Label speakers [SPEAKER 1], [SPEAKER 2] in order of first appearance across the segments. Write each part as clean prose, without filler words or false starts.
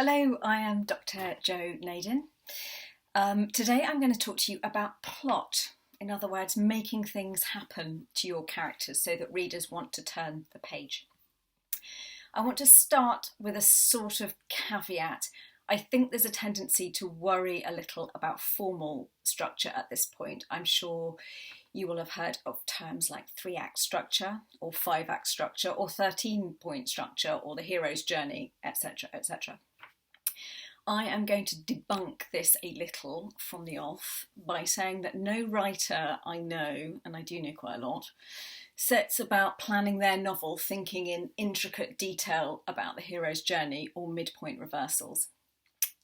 [SPEAKER 1] Hello, I am Dr. Joanna Nadin. Today I'm going to talk to you about plot. In other words, making things happen to your characters so that readers want to turn the page. I want to start with a sort of caveat. I think there's a tendency to worry a little about formal structure at this point. I'm sure you will have heard of terms like 3-act structure or 5-act structure or 13-point structure or the hero's journey, etc., etc. I am going to debunk this a little from the off by saying that no writer I know, and I do know quite a lot, sets about planning their novel thinking in intricate detail about the hero's journey or midpoint reversals.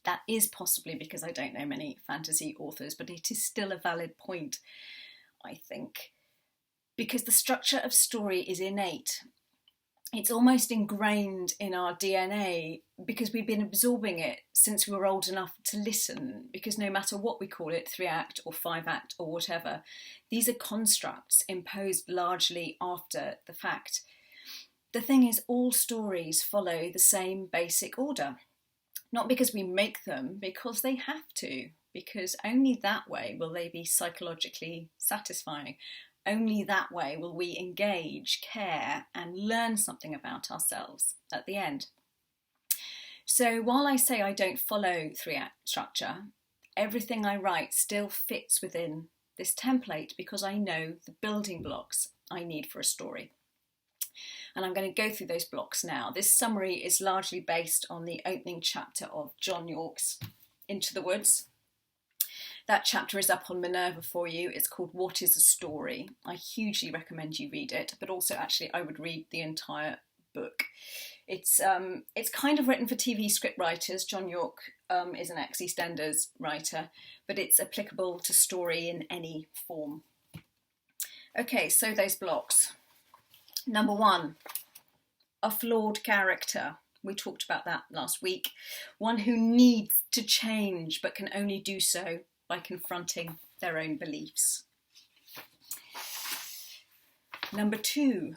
[SPEAKER 1] That is possibly because I don't know many fantasy authors, but it is still a valid point, I think, because the structure of story is innate. It's almost ingrained in our DNA because we've been absorbing it since we were old enough to listen, because no matter what we call it, 3-act or 5-act or whatever, these are constructs imposed largely after the fact. The thing is, all stories follow the same basic order. Not because we make them, because they have to, because only that way will they be psychologically satisfying. Only that way will we engage, care, and learn something about ourselves at the end. So while I say I don't follow 3-act structure, everything I write still fits within this template because I know the building blocks I need for a story. And I'm going to go through those blocks now. This summary is largely based on the opening chapter of John Yorke's Into the Woods. That chapter is up on Minerva for you. It's called What is a Story? I hugely recommend you read it, but also actually I would read the entire book. It's kind of written for TV script writers. John Yorke is an ex-EastEnders writer, but it's applicable to story in any form. Okay, so those blocks. Number 1, a flawed character. We talked about that last week. One who needs to change but can only do so by confronting their own beliefs. Number 2,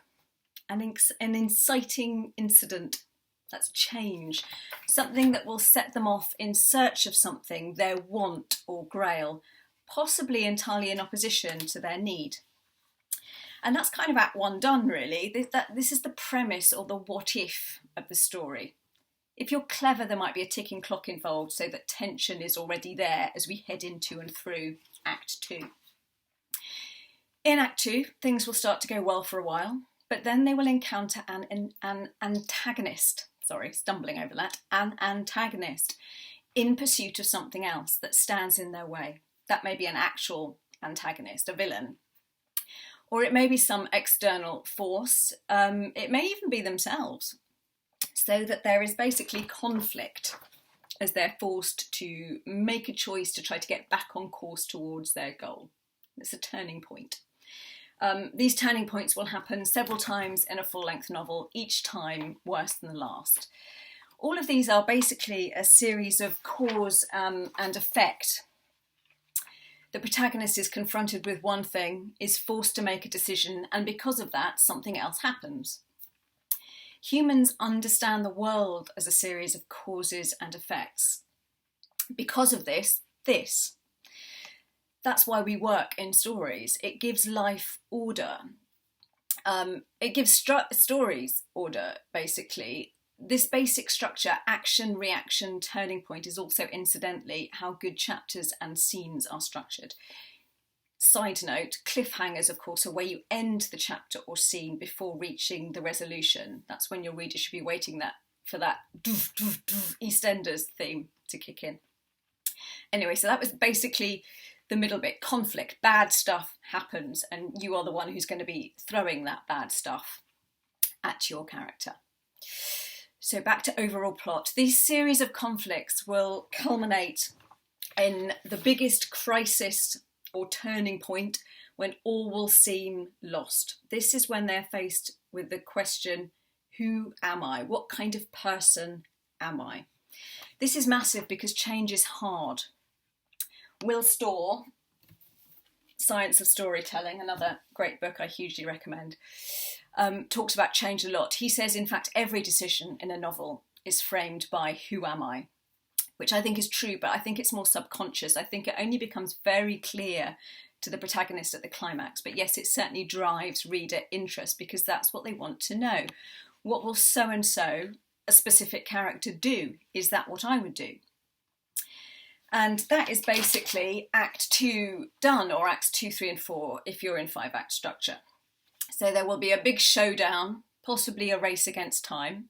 [SPEAKER 1] an inciting incident. That's change. Something that will set them off in search of something, their want or grail, possibly entirely in opposition to their need. And that's kind of Act 1 done, really. This is the premise or the what if of the story. If you're clever, there might be a ticking clock involved so that tension is already there as we head into and through Act 2. In Act 2, things will start to go well for a while, but then they will encounter an antagonist. Sorry, stumbling over that. An antagonist in pursuit of something else that stands in their way. That may be an actual antagonist, a villain. Or it may be some external force. It may even be themselves. So that there is basically conflict as they're forced to make a choice to try to get back on course towards their goal. It's a turning point. These turning points will happen several times in a full-length novel, each time worse than the last. All of these are basically a series of cause and effect. The protagonist is confronted with one thing, is forced to make a decision, and because of that, something else happens. Humans understand the world as a series of causes and effects. Because of this. That's why we work in stories. It gives life order. It gives stories order, basically. This basic structure, action, reaction, turning point, is also incidentally how good chapters and scenes are structured. Side note, cliffhangers, of course, are where you end the chapter or scene before reaching the resolution. That's when your reader should be waiting for that doof, doof, doof, EastEnders theme to kick in. Anyway, so that was basically the middle bit. Conflict, bad stuff happens, and you are the one who's going to be throwing that bad stuff at your character. So back to overall plot. These series of conflicts will culminate in the biggest crisis or turning point when all will seem lost. This is when they're faced with the question, who am I? What kind of person am I? This is massive because change is hard. Will Storr, Science of Storytelling, another great book I hugely recommend, talks about change a lot. He says, in fact, every decision in a novel is framed by who am I, which I think is true, but I think it's more subconscious. I think it only becomes very clear to the protagonist at the climax. But yes, it certainly drives reader interest because that's what they want to know. What will so-and-so, a specific character, do? Is that what I would do? And that is basically Act 2 done, or Acts 2, 3 and 4 if you're in 5-act structure. So there will be a big showdown, possibly a race against time,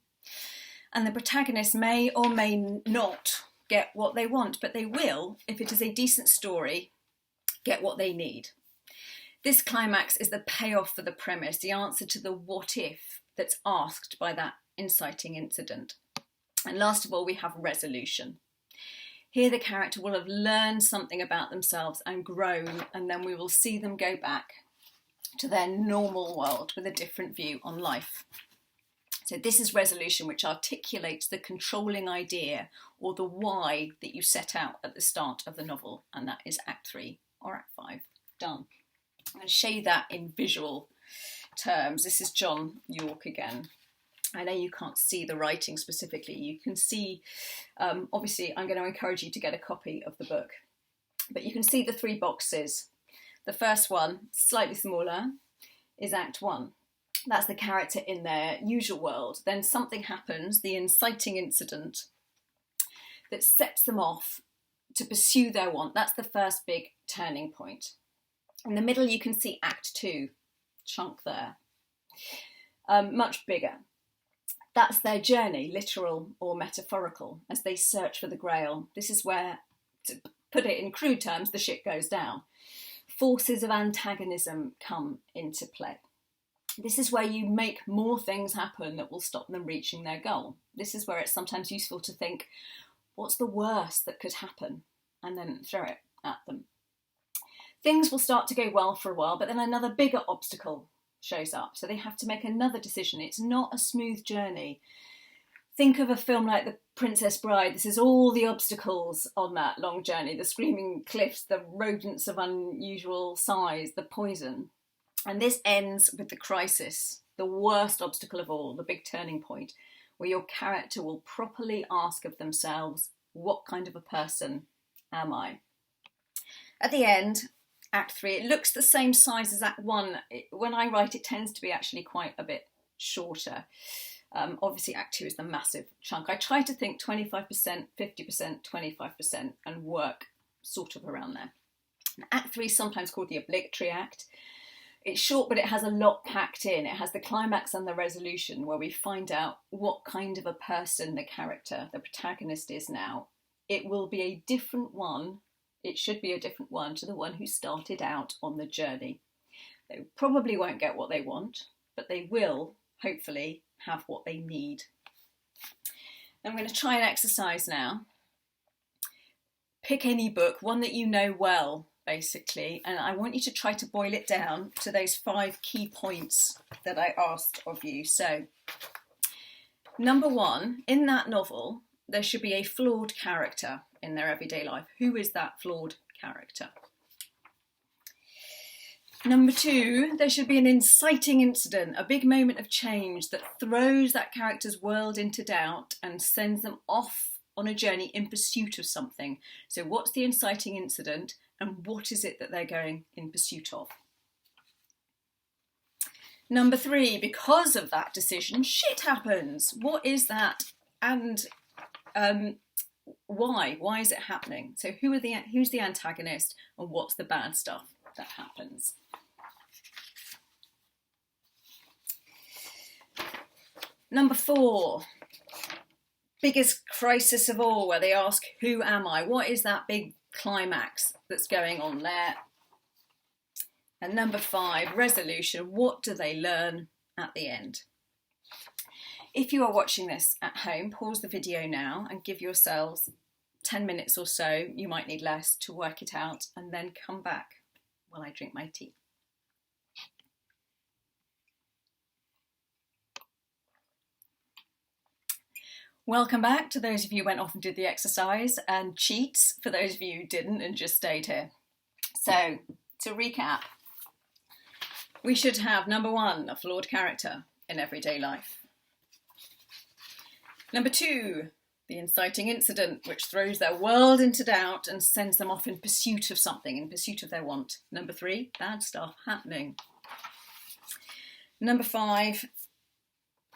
[SPEAKER 1] and the protagonist may or may not get what they want, but they will, if it is a decent story, get what they need. This climax is the payoff for the premise, the answer to the what if that's asked by that inciting incident. And last of all, we have resolution. Here the character will have learned something about themselves and grown, and then we will see them go back to their normal world with a different view on life. So this is resolution, which articulates the controlling idea or the why that you set out at the start of the novel, and that is Act 3 or Act 5 done. I'm going to show you that in visual terms. This is John York again. I know you can't see the writing specifically. You can see, obviously, I'm going to encourage you to get a copy of the book. But you can see the 3 boxes. The first one, slightly smaller, is Act 1. That's the character in their usual world. Then something happens, the inciting incident, that sets them off to pursue their want. That's the first big turning point. In the middle, you can see Act 2, chunk there, much bigger. That's their journey, literal or metaphorical, as they search for the Grail. This is where, to put it in crude terms, the shit goes down. Forces of antagonism come into play. This is where you make more things happen that will stop them reaching their goal. This is where it's sometimes useful to think, what's the worst that could happen? And then throw it at them. Things will start to go well for a while, but then another bigger obstacle shows up. So they have to make another decision. It's not a smooth journey. Think of a film like The Princess Bride. This is all the obstacles on that long journey. The screaming cliffs, the rodents of unusual size, the poison. And this ends with the crisis, the worst obstacle of all, the big turning point, where your character will properly ask of themselves, what kind of a person am I? At the end, Act 3, it looks the same size as Act 1. When I write, it tends to be actually quite a bit shorter. Obviously, Act 2 is the massive chunk. I try to think 25%, 50%, 25% and work sort of around there. And Act 3 is sometimes called the obligatory act. It's short, but it has a lot packed in. It has the climax and the resolution where we find out what kind of a person the character, the protagonist, is now. It will be a different one. It should be a different one to the one who started out on the journey. They probably won't get what they want, but they will, hopefully, have what they need. I'm going to try an exercise now. Pick any book, one that you know well, basically, and I want you to try to boil it down to those 5 key points that I asked of you. So, number 1, in that novel, there should be a flawed character in their everyday life. Who is that flawed character? Number 2, there should be an inciting incident, a big moment of change that throws that character's world into doubt and sends them off on a journey in pursuit of something. So what's the inciting incident and what is it that they're going in pursuit of? Number 3, because of that decision, shit happens. What is that? And why? Why is it happening? So who's the antagonist and what's the bad stuff that happens? Number 4, biggest crisis of all, where they ask, who am I? What is that big climax that's going on there? And number 5, resolution. What do they learn at the end? If you are watching this at home, pause the video now and give yourselves 10 minutes or so, you might need less, to work it out, and then come back while I drink my tea. Welcome back to those of you who went off and did the exercise, and cheats for those of you who didn't and just stayed here. So, to recap, we should have, number 1, a flawed character in everyday life. Number 2, the inciting incident, which throws their world into doubt and sends them off in pursuit of something, in pursuit of their want. Number 3, bad stuff happening. Number 5,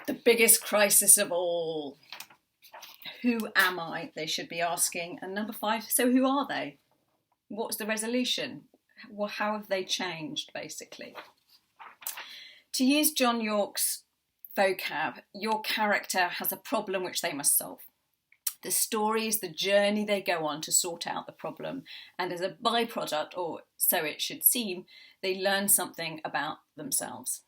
[SPEAKER 1] the biggest crisis of all. Who am I? They should be asking. And number 5, so who are they? What's the resolution? Well, how have they changed, basically? To use John Yorke's vocab, your character has a problem which they must solve. The story is the journey they go on to sort out the problem, and as a byproduct, or so it should seem, they learn something about themselves.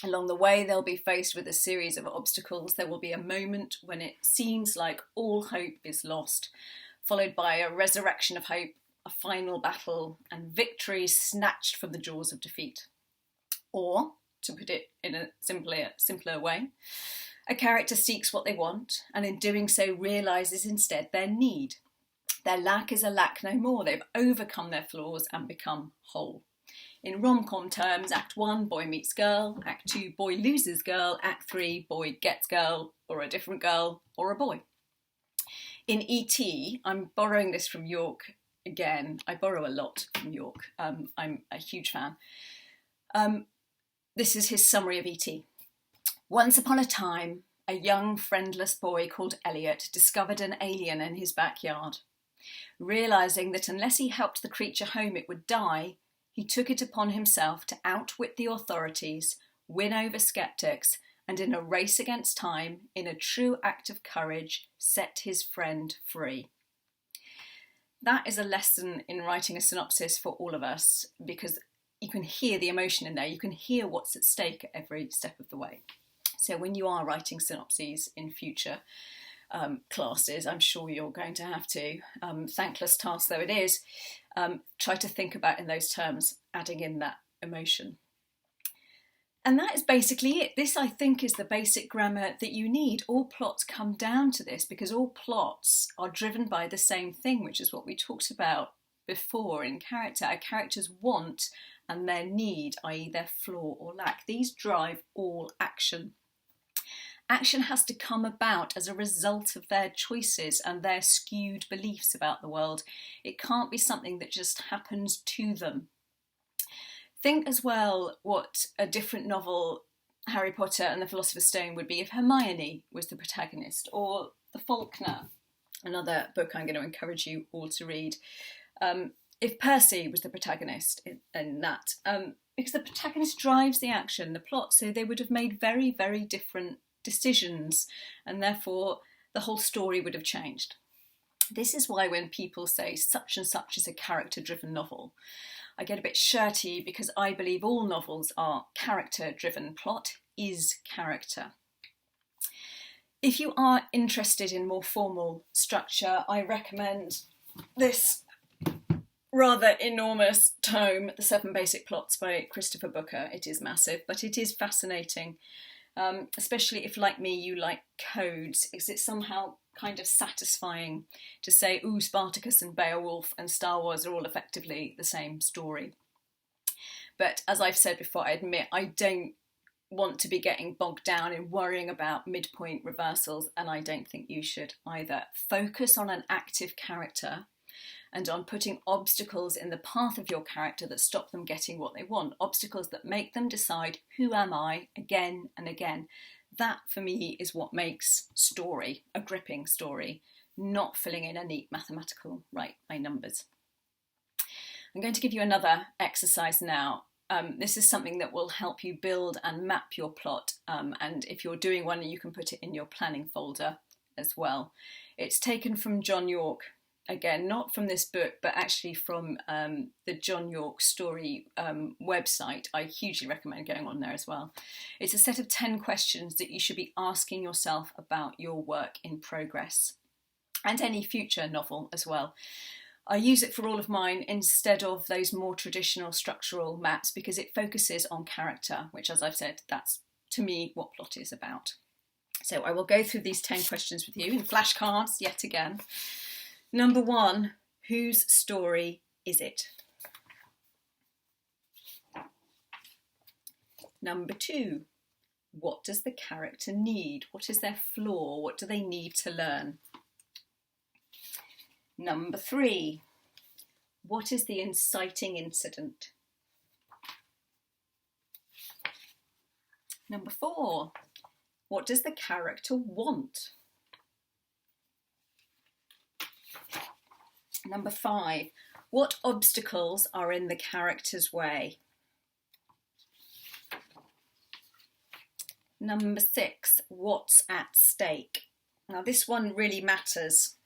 [SPEAKER 1] Along the way, they'll be faced with a series of obstacles. There will be a moment when it seems like all hope is lost, followed by a resurrection of hope, a final battle, and victory snatched from the jaws of defeat. Or, to put it in a simpler way, a character seeks what they want, and in doing so realises instead their need. Their lack is a lack no more. They've overcome their flaws and become whole. In rom-com terms, Act 1, boy meets girl. Act 2, boy loses girl. Act 3, boy gets girl, or a different girl, or a boy. In E.T., I'm borrowing this from Yorke again. I borrow a lot from Yorke. I'm a huge fan. This is his summary of E.T. Once upon a time, a young, friendless boy called Elliot discovered an alien in his backyard. Realising that unless he helped the creature home it would die, he took it upon himself to outwit the authorities, win over skeptics, and in a race against time, in a true act of courage, set his friend free. That is a lesson in writing a synopsis for all of us, because you can hear the emotion in there, you can hear what's at stake at every step of the way. So when you are writing synopses in future classes, I'm sure you're going to have to, thankless task though it is, try to think about in those terms, adding in that emotion. And that is basically it. This, I think, is the basic grammar that you need. All plots come down to this because all plots are driven by the same thing, which is what we talked about before in character. Our characters want and their need, i.e. their flaw or lack. These drive all action. Action has to come about as a result of their choices and their skewed beliefs about the world. It can't be something that just happens to them. Think as well what a different novel, Harry Potter and the Philosopher's Stone, would be if Hermione was the protagonist, or The Faulkner, another book I'm going to encourage you all to read, if Percy was the protagonist in that, because the protagonist drives the action, the plot, so they would have made very, very different decisions, and therefore the whole story would have changed. This is why when people say such and such is a character-driven novel, I get a bit shirty, because I believe all novels are character-driven. Plot is character. If you are interested in more formal structure, I recommend this rather enormous tome, The 7 Basic Plots by Christopher Booker. It is massive, but it is fascinating. Especially if, like me, you like codes, because it's somehow kind of satisfying to say, ooh, Spartacus and Beowulf and Star Wars are all effectively the same story. But as I've said before, I admit I don't want to be getting bogged down in worrying about midpoint reversals, and I don't think you should either. Focus on an active character and on putting obstacles in the path of your character that stop them getting what they want. Obstacles that make them decide, who am I, again and again. That, for me, is what makes story a gripping story, not filling in a neat mathematical right by numbers. I'm going to give you another exercise now. This is something that will help you build and map your plot, and if you're doing one, you can put it in your planning folder as well. It's taken from John Yorke. Again, not from this book, but actually from the John Yorke Story website. I hugely recommend going on there as well. It's a set of 10 questions that you should be asking yourself about your work in progress and any future novel as well. I use it for all of mine instead of those more traditional structural maps because it focuses on character, which, as I've said, that's to me what plot is about. So I will go through these 10 questions with you in flashcards yet again. Number 1, whose story is it? Number 2, What does the character need? What is their flaw? What do they need to learn? Number 3, what is the inciting incident? Number 4, what does the character want? Number 5, what obstacles are in the character's way? Number 6, what's at stake? Now this one really matters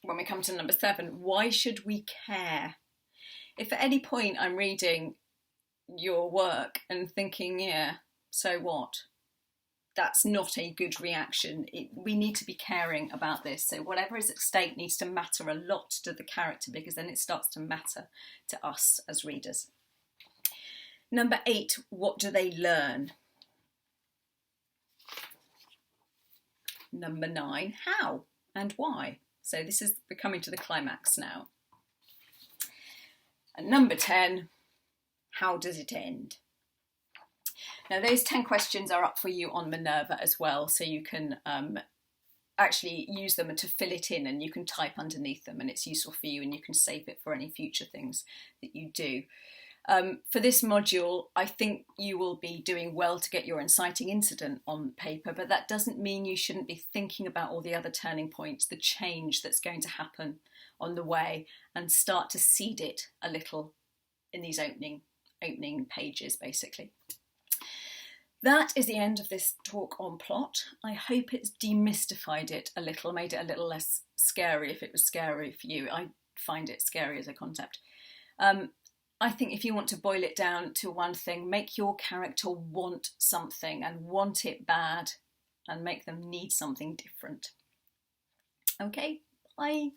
[SPEAKER 1] when we come to number 7. Why should we care? If at any point I'm reading your work and thinking, yeah, so what? That's not a good reaction. We need to be caring about this. So whatever is at stake needs to matter a lot to the character, because then it starts to matter to us as readers. Number 8, what do they learn? Number 9, how and why? So this is, we're coming to the climax now. And number 10, how does it end? Now those 10 questions are up for you on Minerva as well, so you can actually use them to fill it in, and you can type underneath them, and it's useful for you, and you can save it for any future things that you do. For this module, I think you will be doing well to get your inciting incident on paper, but that doesn't mean you shouldn't be thinking about all the other turning points, the change that's going to happen on the way, and start to seed it a little in these opening pages, basically. That is the end of this talk on plot. I hope it's demystified it a little, made it a little less scary if it was scary for you. I find it scary as a concept. I think if you want to boil it down to one thing, make your character want something, and want it bad, and make them need something different. Okay, bye.